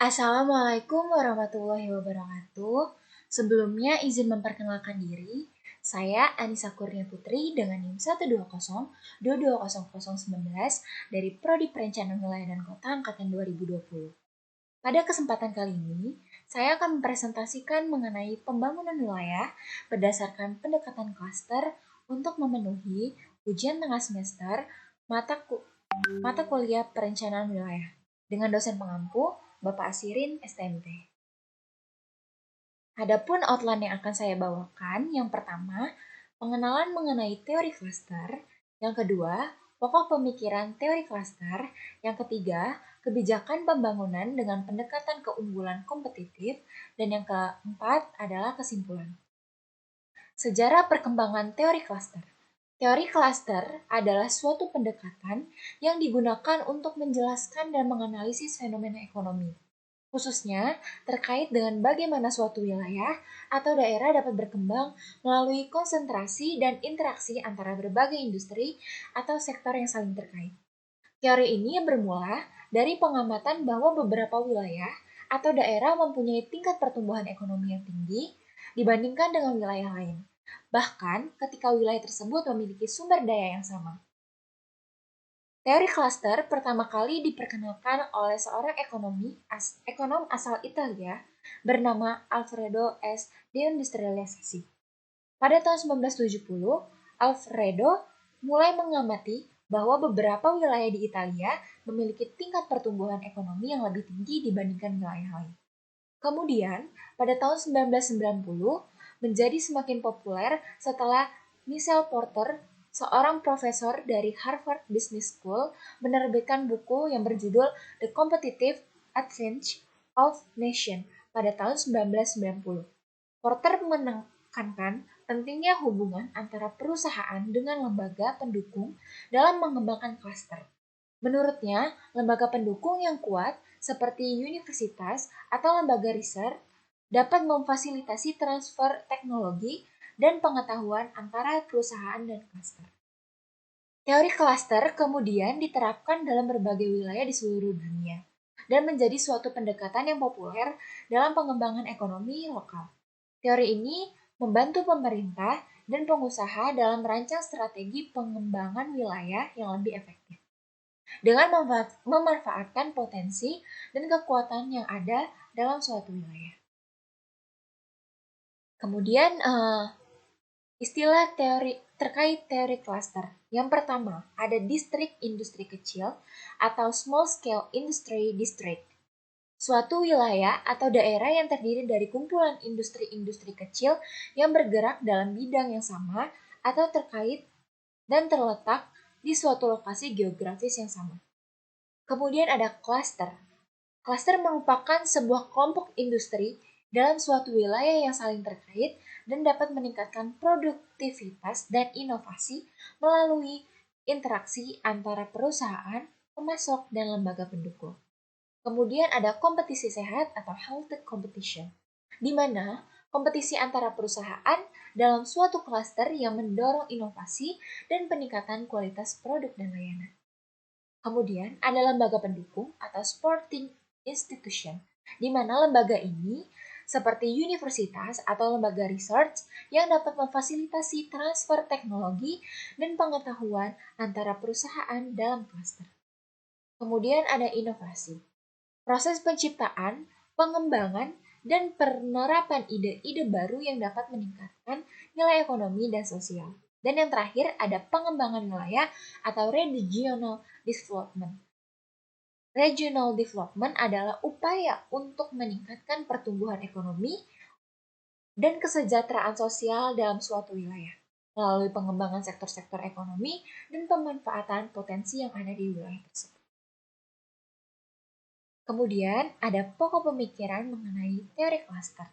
Assalamualaikum warahmatullahi wabarakatuh. Sebelumnya izin memperkenalkan diri. Saya Anissa Kurnia Putri dengan NIM 120220019 dari Prodi Perencanaan Wilayah dan Kota angkatan 2020. Pada kesempatan kali ini, saya akan mempresentasikan mengenai pembangunan wilayah berdasarkan pendekatan klaster untuk memenuhi ujian tengah semester mata kuliah perencanaan wilayah dengan dosen pengampu Bapak Asirin STMT. Adapun outline yang akan saya bawakan, yang pertama, pengenalan mengenai teori klaster, yang kedua, pokok pemikiran teori klaster, yang ketiga, kebijakan pembangunan dengan pendekatan keunggulan kompetitif, dan yang keempat adalah kesimpulan. Sejarah perkembangan teori klaster. Teori klaster adalah suatu pendekatan yang digunakan untuk menjelaskan dan menganalisis fenomena ekonomi, khususnya terkait dengan bagaimana suatu wilayah atau daerah dapat berkembang melalui konsentrasi dan interaksi antara berbagai industri atau sektor yang saling terkait. Teori ini bermula dari pengamatan bahwa beberapa wilayah atau daerah mempunyai tingkat pertumbuhan ekonomi yang tinggi dibandingkan dengan wilayah lain, bahkan ketika wilayah tersebut memiliki sumber daya yang sama. Teori klaster pertama kali diperkenalkan oleh seorang ekonom asal Italia bernama Alfredo S. Deindustrialisasi. Pada tahun 1970, Alfredo mulai mengamati bahwa beberapa wilayah di Italia memiliki tingkat pertumbuhan ekonomi yang lebih tinggi dibandingkan wilayah lain. Kemudian, pada tahun 1990, menjadi semakin populer setelah Michael Porter, seorang profesor dari Harvard Business School, menerbitkan buku yang berjudul The Competitive Advantage of Nations pada tahun 1990. Porter menekankan pentingnya hubungan antara perusahaan dengan lembaga pendukung dalam mengembangkan klaster. Menurutnya, lembaga pendukung yang kuat seperti universitas atau lembaga riset dapat memfasilitasi transfer teknologi dan pengetahuan antara perusahaan dan klaster. Teori klaster kemudian diterapkan dalam berbagai wilayah di seluruh dunia dan menjadi suatu pendekatan yang populer dalam pengembangan ekonomi lokal. Teori ini membantu pemerintah dan pengusaha dalam merancang strategi pengembangan wilayah yang lebih efektif dengan memanfaatkan potensi dan kekuatan yang ada dalam suatu wilayah. Kemudian istilah teori terkait teori klaster. Yang pertama, ada distrik industri kecil atau small scale industry district. Suatu wilayah atau daerah yang terdiri dari kumpulan industri-industri kecil yang bergerak dalam bidang yang sama atau terkait dan terletak di suatu lokasi geografis yang sama. Kemudian ada klaster. Klaster merupakan sebuah kelompok industri dalam suatu wilayah yang saling terkait dan dapat meningkatkan produktivitas dan inovasi melalui interaksi antara perusahaan, pemasok, dan lembaga pendukung. Kemudian ada kompetisi sehat atau healthy competition, di mana kompetisi antara perusahaan dalam suatu klaster yang mendorong inovasi dan peningkatan kualitas produk dan layanan. Kemudian ada lembaga pendukung atau supporting institution, di mana lembaga ini seperti universitas atau lembaga research yang dapat memfasilitasi transfer teknologi dan pengetahuan antara perusahaan dalam klaster. Kemudian ada inovasi. Proses penciptaan, pengembangan, dan penerapan ide-ide baru yang dapat meningkatkan nilai ekonomi dan sosial. Dan yang terakhir ada pengembangan wilayah atau regional development. Regional development adalah upaya untuk meningkatkan pertumbuhan ekonomi dan kesejahteraan sosial dalam suatu wilayah melalui pengembangan sektor-sektor ekonomi dan pemanfaatan potensi yang ada di wilayah tersebut. Kemudian ada pokok pemikiran mengenai teori klaster.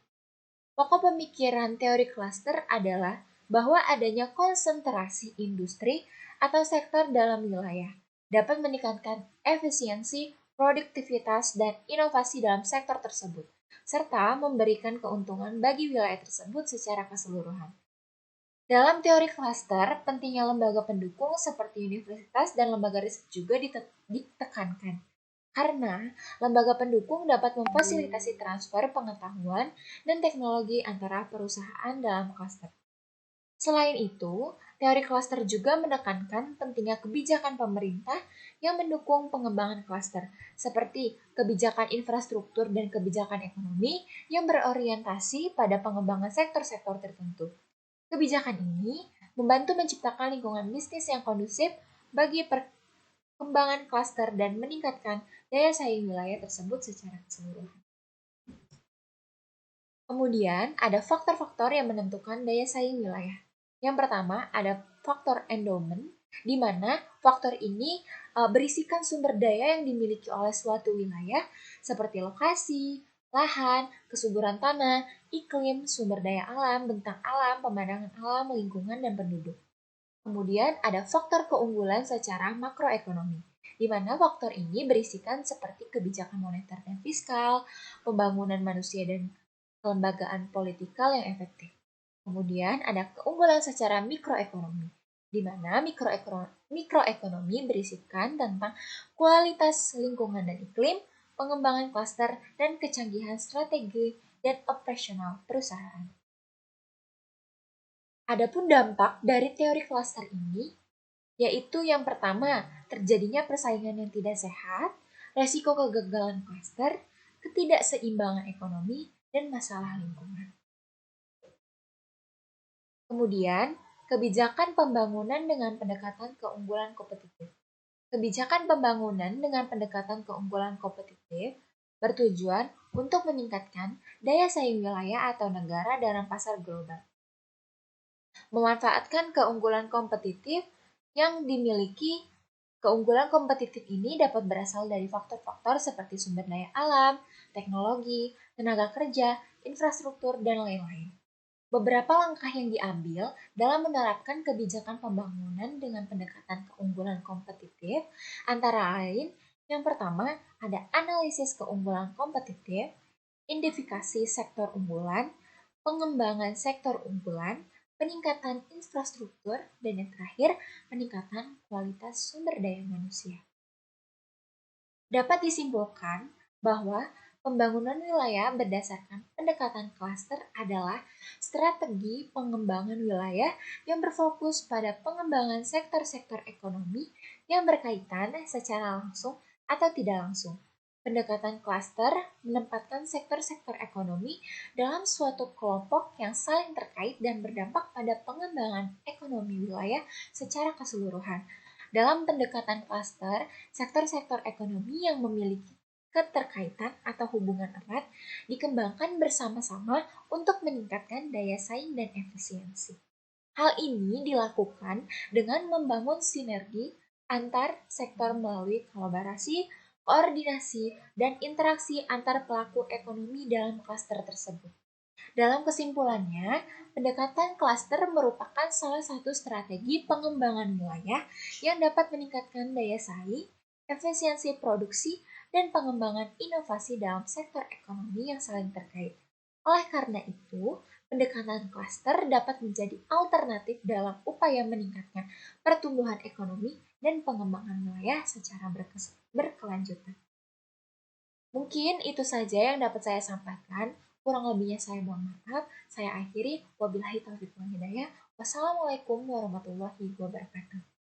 Pokok pemikiran teori klaster adalah bahwa adanya konsentrasi industri atau sektor dalam wilayah dapat meningkatkan efisiensi, produktivitas, dan inovasi dalam sektor tersebut, serta memberikan keuntungan bagi wilayah tersebut secara keseluruhan. Dalam teori klaster, pentingnya lembaga pendukung seperti universitas dan lembaga riset juga ditekankan, Karena lembaga pendukung dapat memfasilitasi transfer pengetahuan dan teknologi antara perusahaan dalam klaster. Selain itu, teori klaster juga menekankan pentingnya kebijakan pemerintah yang mendukung pengembangan klaster, seperti kebijakan infrastruktur dan kebijakan ekonomi yang berorientasi pada pengembangan sektor-sektor tertentu. Kebijakan ini membantu menciptakan lingkungan bisnis yang kondusif bagi perkembangan klaster dan meningkatkan daya saing wilayah tersebut secara keseluruhan. Kemudian, ada faktor-faktor yang menentukan daya saing wilayah. Yang pertama, ada faktor endowment, di mana faktor ini berisikan sumber daya yang dimiliki oleh suatu wilayah, seperti lokasi, lahan, kesuburan tanah, iklim, sumber daya alam, bentang alam, pemandangan alam, lingkungan, dan penduduk. Kemudian ada faktor keunggulan secara makroekonomi, di mana faktor ini berisikan seperti kebijakan moneter dan fiskal, pembangunan manusia dan kelembagaan politikal yang efektif. Kemudian ada keunggulan secara mikroekonomi, di mana mikroekonomi berisikan tentang kualitas lingkungan dan iklim, pengembangan klaster, dan kecanggihan strategi dan operasional perusahaan. Adapun dampak dari teori klaster ini, yaitu yang pertama, terjadinya persaingan yang tidak sehat, resiko kegagalan klaster, ketidakseimbangan ekonomi, dan masalah lingkungan. Kemudian, kebijakan pembangunan dengan pendekatan keunggulan kompetitif. Kebijakan pembangunan dengan pendekatan keunggulan kompetitif bertujuan untuk meningkatkan daya saing wilayah atau negara dalam pasar global. Memanfaatkan keunggulan kompetitif yang dimiliki. Keunggulan kompetitif ini dapat berasal dari faktor-faktor seperti sumber daya alam, teknologi, tenaga kerja, infrastruktur, dan lain-lain. Beberapa langkah yang diambil dalam menerapkan kebijakan pembangunan dengan pendekatan keunggulan kompetitif antara lain, yang pertama ada analisis keunggulan kompetitif, identifikasi sektor unggulan, pengembangan sektor unggulan, peningkatan infrastruktur, dan yang terakhir, peningkatan kualitas sumber daya manusia. Dapat disimpulkan bahwa pembangunan wilayah berdasarkan pendekatan klaster adalah strategi pengembangan wilayah yang berfokus pada pengembangan sektor-sektor ekonomi yang berkaitan secara langsung atau tidak langsung. Pendekatan klaster menempatkan sektor-sektor ekonomi dalam suatu kelompok yang saling terkait dan berdampak pada pengembangan ekonomi wilayah secara keseluruhan. Dalam pendekatan klaster, sektor-sektor ekonomi yang memiliki keterkaitan atau hubungan erat dikembangkan bersama-sama untuk meningkatkan daya saing dan efisiensi. Hal ini dilakukan dengan membangun sinergi antar sektor melalui kolaborasi, koordinasi, dan interaksi antar pelaku ekonomi dalam klaster tersebut. Dalam kesimpulannya, pendekatan klaster merupakan salah satu strategi pengembangan wilayah yang dapat meningkatkan daya saing, efisiensi produksi, dan pengembangan inovasi dalam sektor ekonomi yang saling terkait. Oleh karena itu, pendekatan klaster dapat menjadi alternatif dalam upaya meningkatkan pertumbuhan ekonomi dan pengembangan wilayah secara berkelanjutan. Mungkin itu saja yang dapat saya sampaikan. Kurang lebihnya saya mohon maaf. Saya akhiri. Wabillahi taufiq wal hidayah. Wassalamualaikum warahmatullahi wabarakatuh.